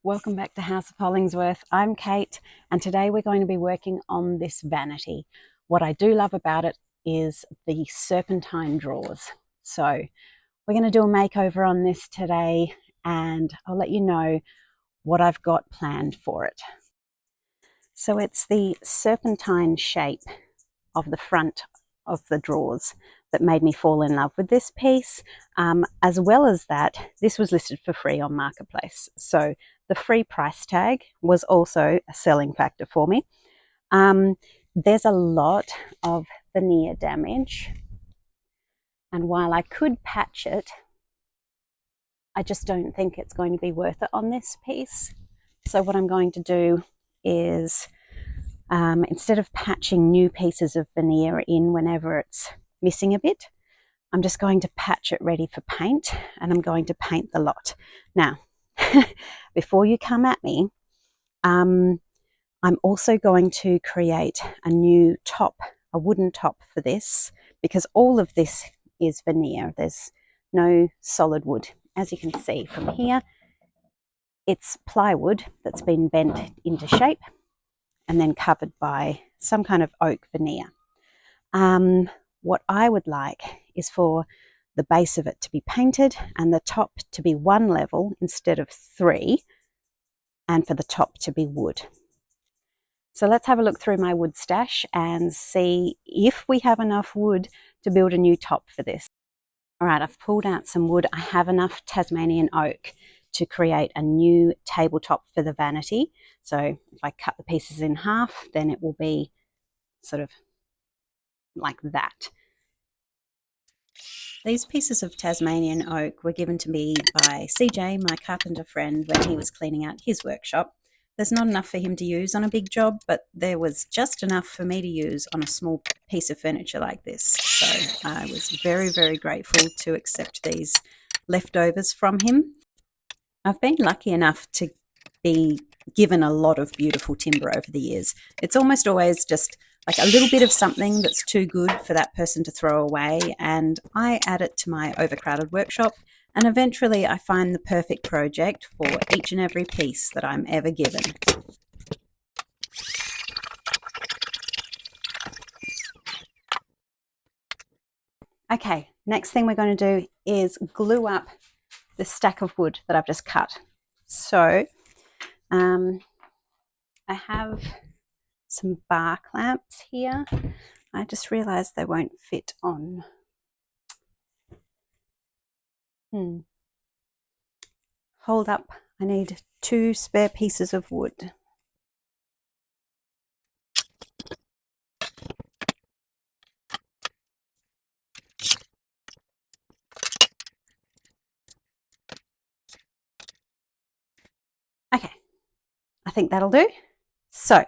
Welcome back to House of Hollingsworth. I'm Kate, and today we're going to be working on this vanity. What I do love about it is the serpentine drawers. So we're going to do a makeover on this today, and I'll let you know what I've got planned for it. So it's the serpentine shape of the front of the drawers that made me fall in love with this piece. As well as that, this was listed for free on Marketplace. So the free price tag was also a selling factor for me. There's a lot of veneer damage, and while I could patch it, I just don't think it's going to be worth it on this piece. So what I'm going to do is, instead of patching new pieces of veneer in whenever it's missing a bit, I'm just going to patch it ready for paint, and I'm going to paint the lot. Now, before you come at me, I'm also going to create a new top, a wooden top for this, because all of this is veneer. There's no solid wood. As you can see from here, it's plywood that's been bent into shape and then covered by some kind of oak veneer. What I would like is for the base of it to be painted and the top to be one level instead of three, and for the top to be wood. So let's have a look through my wood stash and see if we have enough wood to build a new top for this. All right, I've pulled out some wood. I have enough Tasmanian oak to create a new tabletop for the vanity. So if I cut the pieces in half, then it will be sort of like that. These pieces of Tasmanian oak were given to me by CJ, my carpenter friend, when he was cleaning out his workshop. There's not enough for him to use on a big job, but there was just enough for me to use on a small piece of furniture like this. So I was very, very grateful to accept these leftovers from him. I've been lucky enough to be given a lot of beautiful timber over the years. It's almost always just like a little bit of something that's too good for that person to throw away, and I add it to my overcrowded workshop, and eventually I find the perfect project for each and every piece that I'm ever given. Okay, next thing we're going to do is glue up the stack of wood that I've just cut. So I have some bar clamps here. I just realized they won't fit on. Hold up, I need 2 spare pieces of wood. Okay, I think that'll do. So,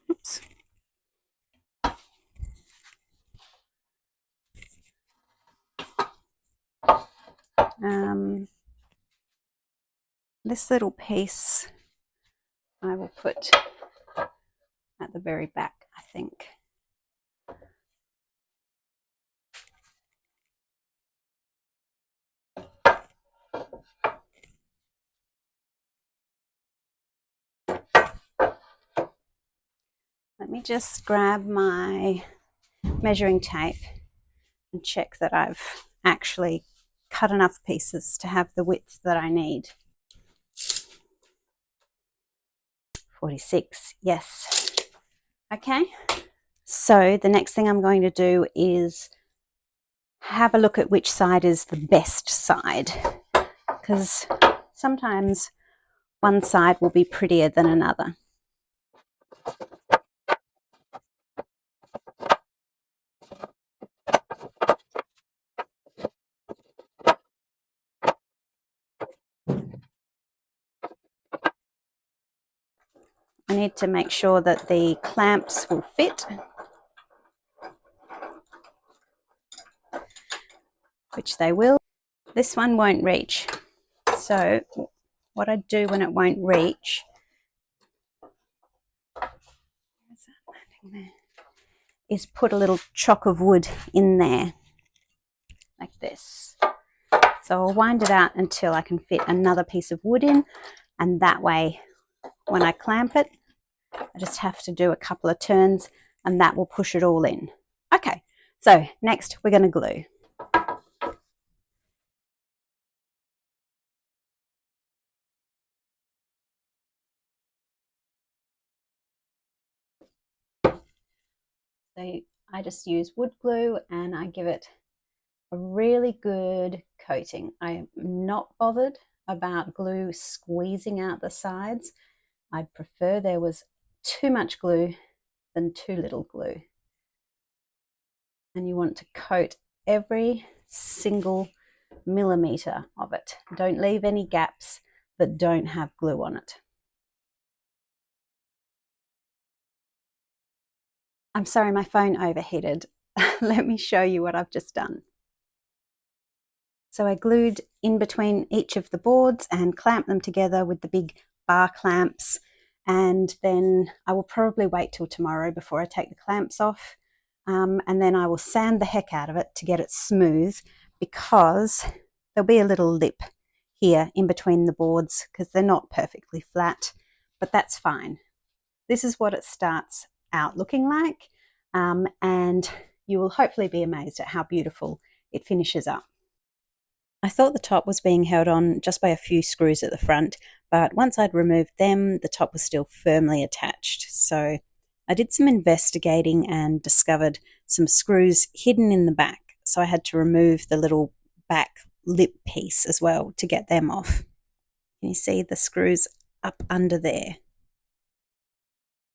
oops. This little piece I will put at the very back, I think. Let me just grab my measuring tape and check that I've actually cut enough pieces to have the width that I need. 46, yes. Okay, so the next thing I'm going to do is have a look at which side is the best side, because sometimes one side will be prettier than another. I need to make sure that the clamps will fit, which they will. This one won't reach. So what I do when it won't reach is put a little chock of wood in there, like this. So So I'll wind it out until I can fit another piece of wood in, and that way when I clamp it, I just have to do a couple of turns and that will push it all in. Okay, so next we're going to glue. So I just use wood glue and I give it a really good coating. I am not bothered about glue squeezing out the sides. I'd prefer there was too much glue than too little glue. And you want to coat every single millimeter of it. Don't leave any gaps that don't have glue on it. I'm sorry, my phone overheated. Let me show you what I've just done. So I glued in between each of the boards and clamped them together with the big bar clamps. And then I will probably wait till tomorrow before I take the clamps off. And then I will sand the heck out of it to get it smooth, because there'll be a little lip here in between the boards because they're not perfectly flat, but that's fine. This is what it starts out looking like, and you will hopefully be amazed at how beautiful it finishes up. I thought the top was being held on just by a few screws at the front, but once I'd removed them, the top was still firmly attached. So I did some investigating and discovered some screws hidden in the back. So I had to remove the little back lip piece as well to get them off. Can you see the screws up under there?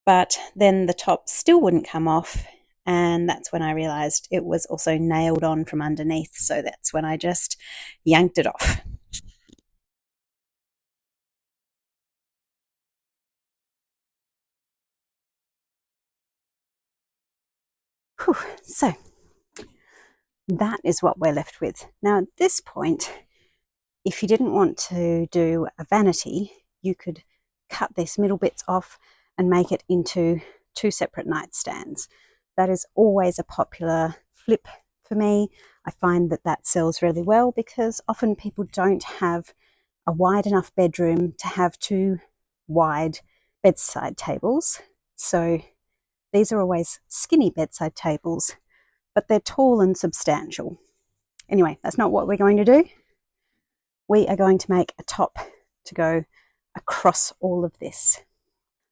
But then the top still wouldn't come off, and that's when I realised it was also nailed on from underneath, so that's when I just yanked it off. Whew. So that is what we're left with. Now at this point, if you didn't want to do a vanity, you could cut these middle bits off and make it into two separate nightstands. That is always a popular flip for me. I find that that sells really well because often people don't have a wide enough bedroom to have two wide bedside tables. So these are always skinny bedside tables, but they're tall and substantial. Anyway, that's not what we're going to do. We are going to make a top to go across all of this.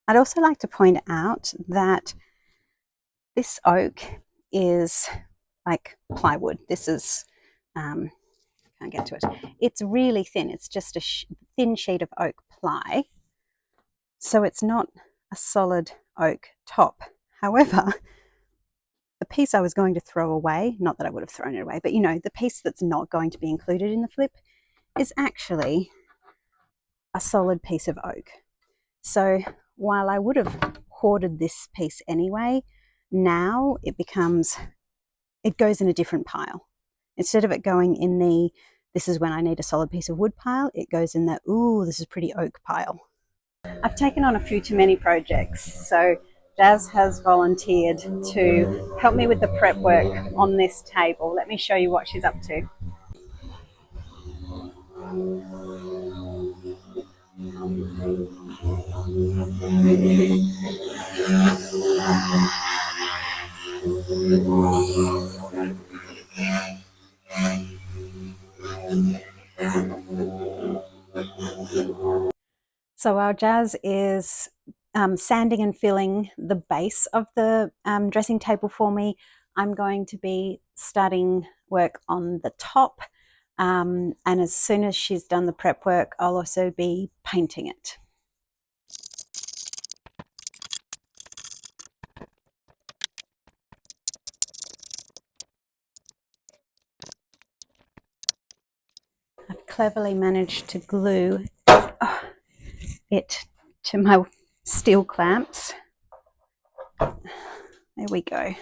I'd also like to point out that this oak is like plywood. This is, can't get to it. It's really thin. It's just a thin sheet of oak ply. So it's not a solid oak top. However, the piece I was going to throw away, not that I would have thrown it away, but you know, the piece that's not going to be included in the flip is actually a solid piece of oak. So while I would have hoarded this piece anyway, now it goes in a different pile. Instead of it going in the, this is when I need a solid piece of wood pile, it goes in the, ooh, this is pretty oak pile. I've taken on a few too many projects, so Jazz has volunteered to help me with the prep work on this table. Let me show you what she's up to. So while Jazz is sanding and filling the base of the dressing table for me, I'm going to be starting work on the top. And as soon as she's done the prep work, I'll also be painting it. I've cleverly managed to glue it to my steel clamps. There we go.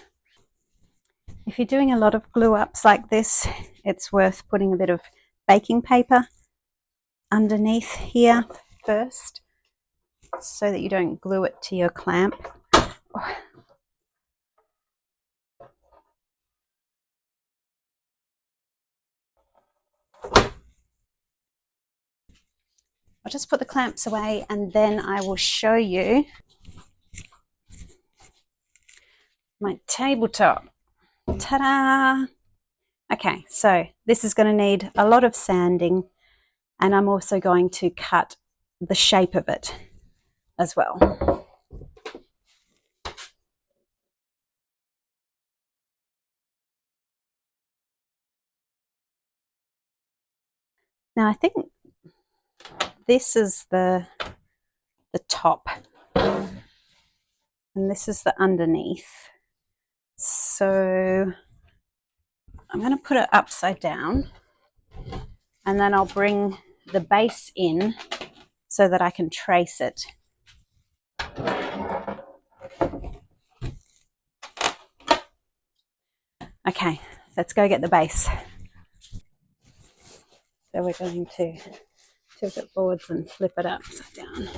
If you're doing a lot of glue ups like this, it's worth putting a bit of baking paper underneath here first so that you don't glue it to your clamp. I'll just put the clamps away and then I will show you my tabletop. Ta-da! Okay, so this is going to need a lot of sanding, and I'm also going to cut the shape of it as well. Now I think this is the top and this is the underneath. So I'm going to put it upside down and then I'll bring the base in so that I can trace it. Okay, let's go get the base. So we're going to tilt it forwards and flip it upside down.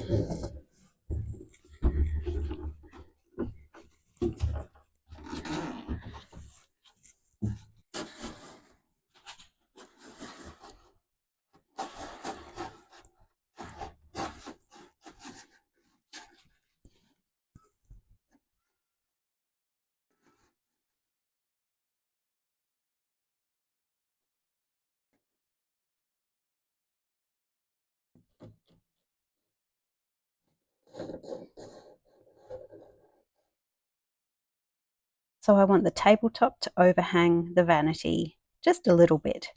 So I want the tabletop to overhang the vanity just a little bit.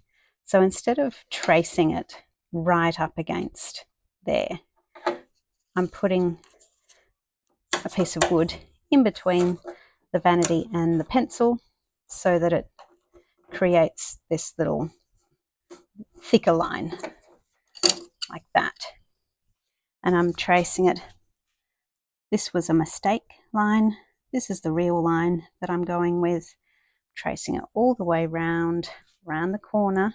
So instead of tracing it right up against there, I'm putting a piece of wood in between the vanity and the pencil so that it creates this little thicker line like that. And I'm tracing it. This was a mistake line. This is the real line that I'm going with. Tracing it all the way around the corner.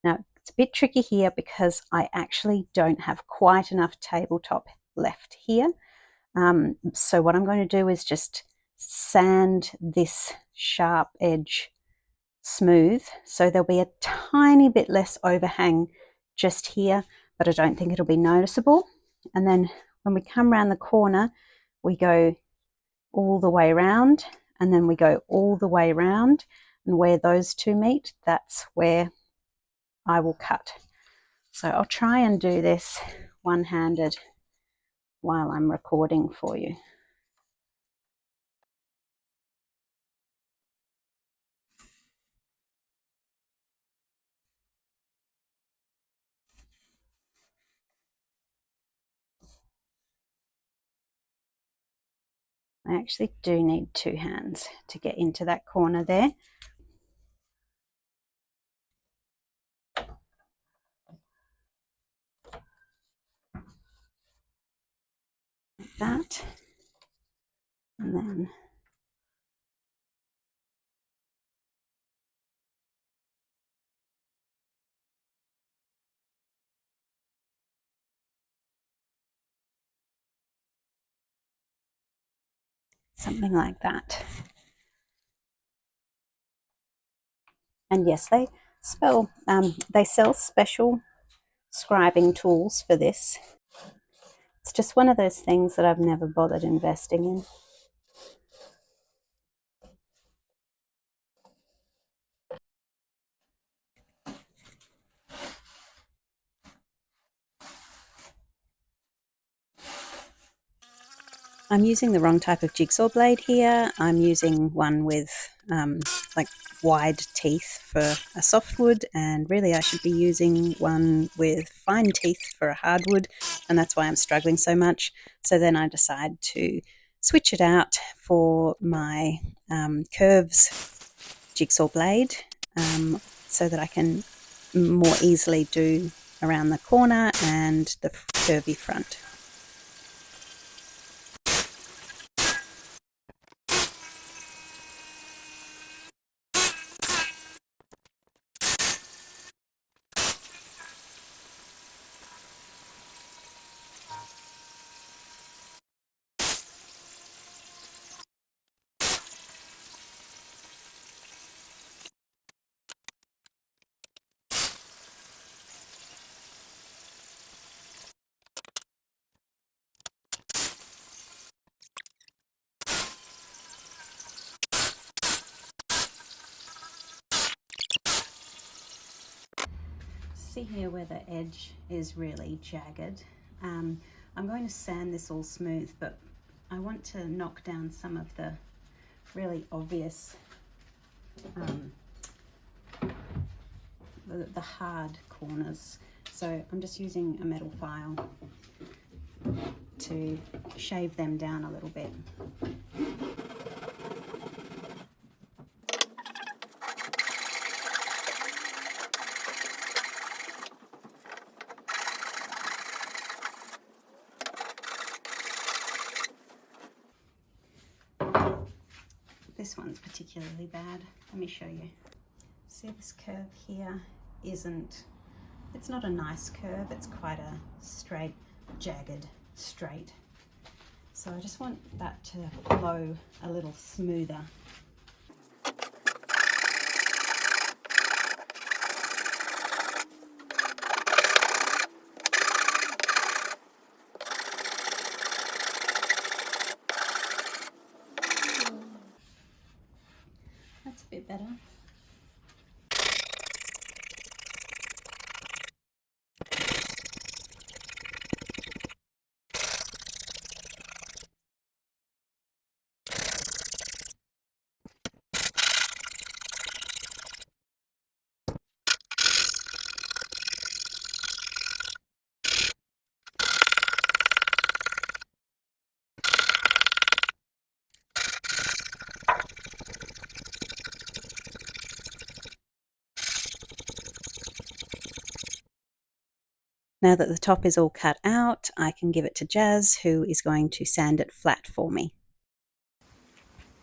Now it's a bit tricky here because I actually don't have quite enough tabletop left here. So what I'm going to do is just sand this sharp edge smooth, so there'll be a tiny bit less overhang just here, but I don't think it'll be noticeable. And then when we come around the corner, we go all the way around, and then we go all the way around, and where those two meet, that's where I will cut. So I'll try and do this one-handed while I'm recording for you. I actually do need two hands to get into that corner there. Like that. And then something like that. And yes, they sell special scribing tools for this. It's just one of those things that I've never bothered investing in. I'm using the wrong type of jigsaw blade here. I'm using one with like wide teeth for a softwood, and really I should be using one with fine teeth for a hardwood, and that's why I'm struggling so much. So then I decide to switch it out for my curves jigsaw blade so that I can more easily do around the corner and the curvy front. See here where the edge is really jagged. I'm going to sand this all smooth, but I want to knock down some of the really obvious, the hard corners. So I'm just using a metal file to shave them down a little bit. This one's particularly bad. Let me show you. See, this curve here it's not a nice curve, it's quite a straight, jagged, straight. So I just want that to flow a little smoother. That's a bit better. Now that the top is all cut out, I can give it to Jazz, who is going to sand it flat for me.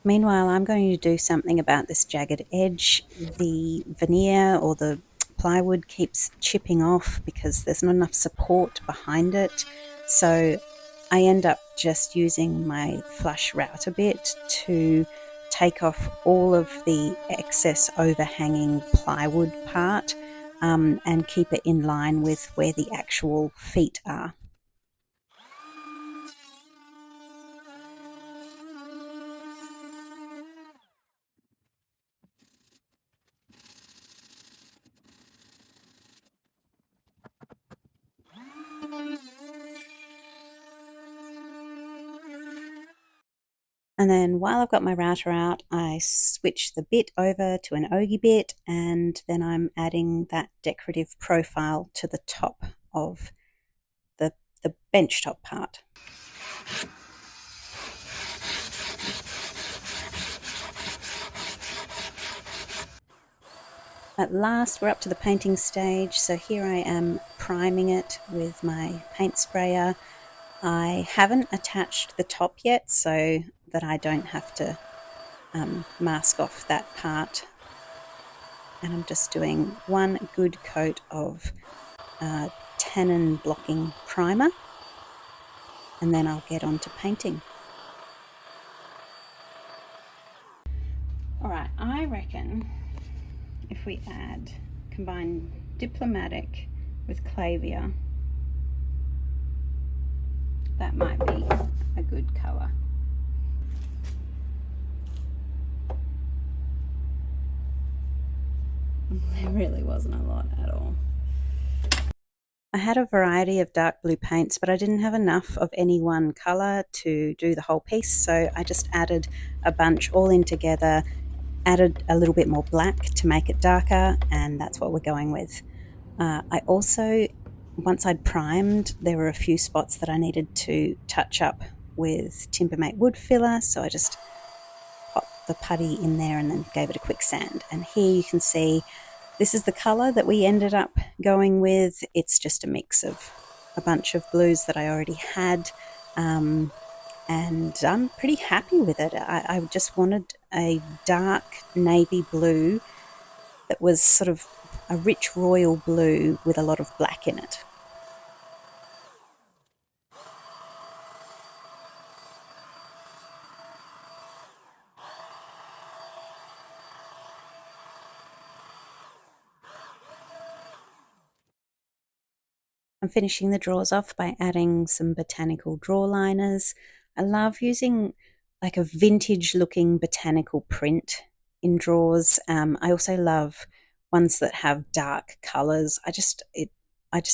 Meanwhile, I'm going to do something about this jagged edge. The veneer or the plywood keeps chipping off because there's not enough support behind it. So I end up just using my flush router bit to take off all of the excess overhanging plywood part and keep it in line with where the actual feet are. And then while I've got my router out, I switch the bit over to an ogee bit, and then I'm adding that decorative profile to the top of the bench top part. At last, we're up to the painting stage, so here I am priming it with my paint sprayer. I haven't attached the top yet so that I don't have to mask off that part. And I'm just doing one good coat of tannin blocking primer, and then I'll get on to painting. Alright, I reckon if we combine Diplomatic with Clavia, that might be a good colour. There really wasn't a lot at all. I had a variety of dark blue paints, but I didn't have enough of any one colour to do the whole piece, so I just added a bunch all in together, added a little bit more black to make it darker, and that's what we're going with. I also, once I'd primed, there were a few spots that I needed to touch up with Timbermate wood filler, so I just popped the putty in there and then gave it a quick sand. And here you can see this is the colour that we ended up going with. It's just a mix of a bunch of blues that I already had, and I'm pretty happy with it. I just wanted a dark navy blue that was sort of a rich royal blue with a lot of black in it. I'm finishing the drawers off by adding some botanical draw liners. I love using like a vintage looking botanical print in drawers. I also love ones that have dark colors. I just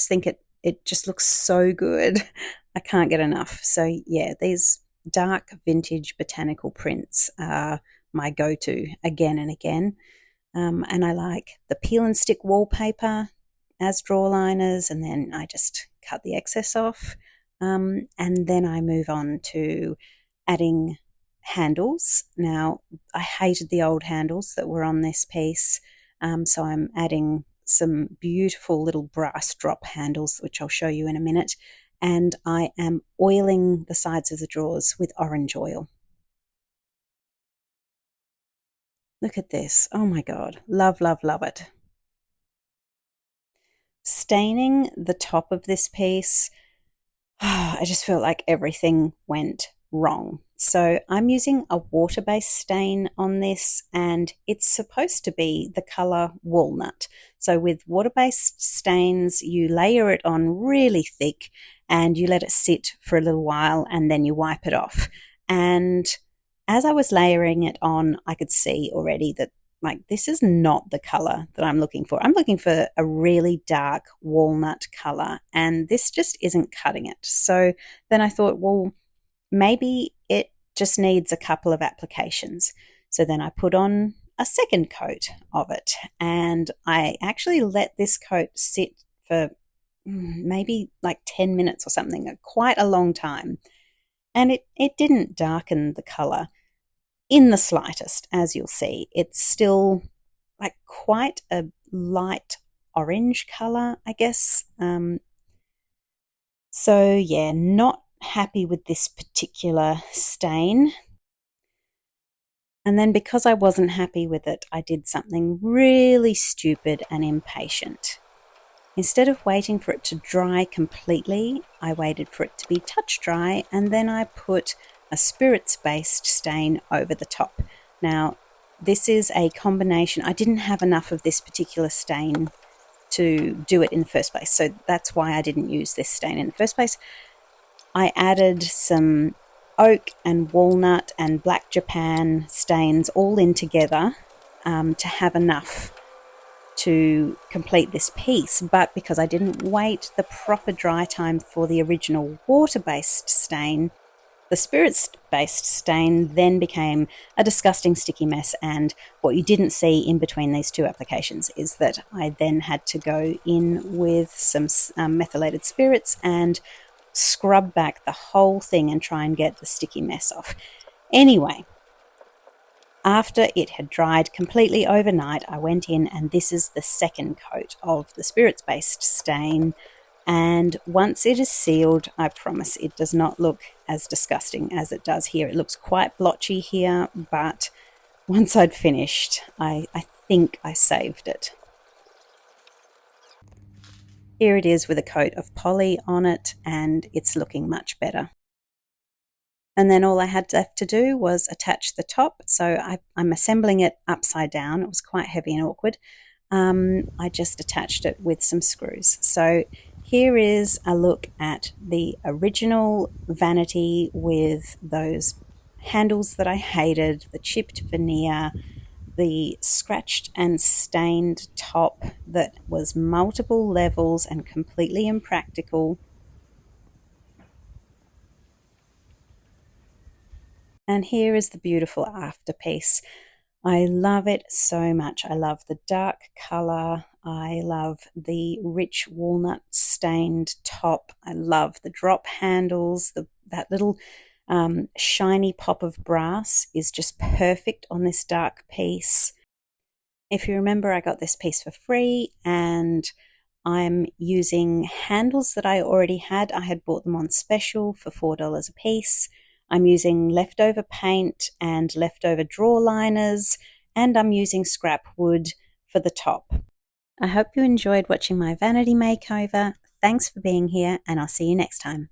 think it just looks so good. I can't get enough. So yeah, these dark vintage botanical prints are my go-to again and again. And I like the peel and stick wallpaper as draw liners, and then I just cut the excess off. And then I move on to adding handles. Now, I hated the old handles that were on this piece, so I'm adding some beautiful little brass drop handles, which I'll show you in a minute. And I am oiling the sides of the drawers with orange oil. Look at this. Oh my God. Love, love, love it. Staining the top of this piece, I just felt like everything went wrong. So I'm using a water-based stain on this, and it's supposed to be the color walnut. So with water-based stains, you layer it on really thick and you let it sit for a little while, and then you wipe it off. And as I was layering it on, I could see already that this is not the color that I'm looking for. I'm looking for a really dark walnut color, and this just isn't cutting it. So then I thought, well, maybe it just needs a couple of applications. So then I put on a second coat of it, and I actually let this coat sit for maybe like 10 minutes or something, quite a long time. And it didn't darken the color in the slightest, as you'll see. It's still like quite a light orange color, I guess. So yeah, not happy with this particular stain. And then because I wasn't happy with it, I did something really stupid and impatient. Instead of waiting for it to dry completely, I waited for it to be touch dry, and then I put a spirits-based stain over the top. Now, this is a combination. I didn't have enough of this particular stain to do it in the first place, so that's why I didn't use this stain in the first place. I added some oak and walnut and black Japan stains all in together to have enough to complete this piece, but because I didn't wait the proper dry time for the original water-based stain, the spirits-based stain then became a disgusting sticky mess. And what you didn't see in between these two applications is that I then had to go in with some methylated spirits and scrub back the whole thing and try and get the sticky mess off. Anyway, after it had dried completely overnight, I went in, and this is the second coat of the spirits-based stain. And once it is sealed, I promise it does not look as disgusting as it does here. It looks quite blotchy here, but once I'd finished, I think I saved it. Here it is with a coat of poly on it, and it's looking much better. And then all I had left to do was attach the top. So I'm assembling it upside down. It was quite heavy and awkward. I just attached it with some screws. So here is a look at the original Vanity with those handles that I hated, the chipped veneer, the scratched and stained top that was multiple levels and completely impractical. And here is the beautiful afterpiece. I love it so much. I love the dark color. I love the rich walnut stained top. I love the drop handles. That little shiny pop of brass is just perfect on this dark piece. If you remember, I got this piece for free, and I'm using handles that I already had. I had bought them on special for $4 a piece. I'm using leftover paint and leftover draw liners, and I'm using scrap wood for the top. I hope you enjoyed watching my vanity makeover. Thanks for being here, and I'll see you next time.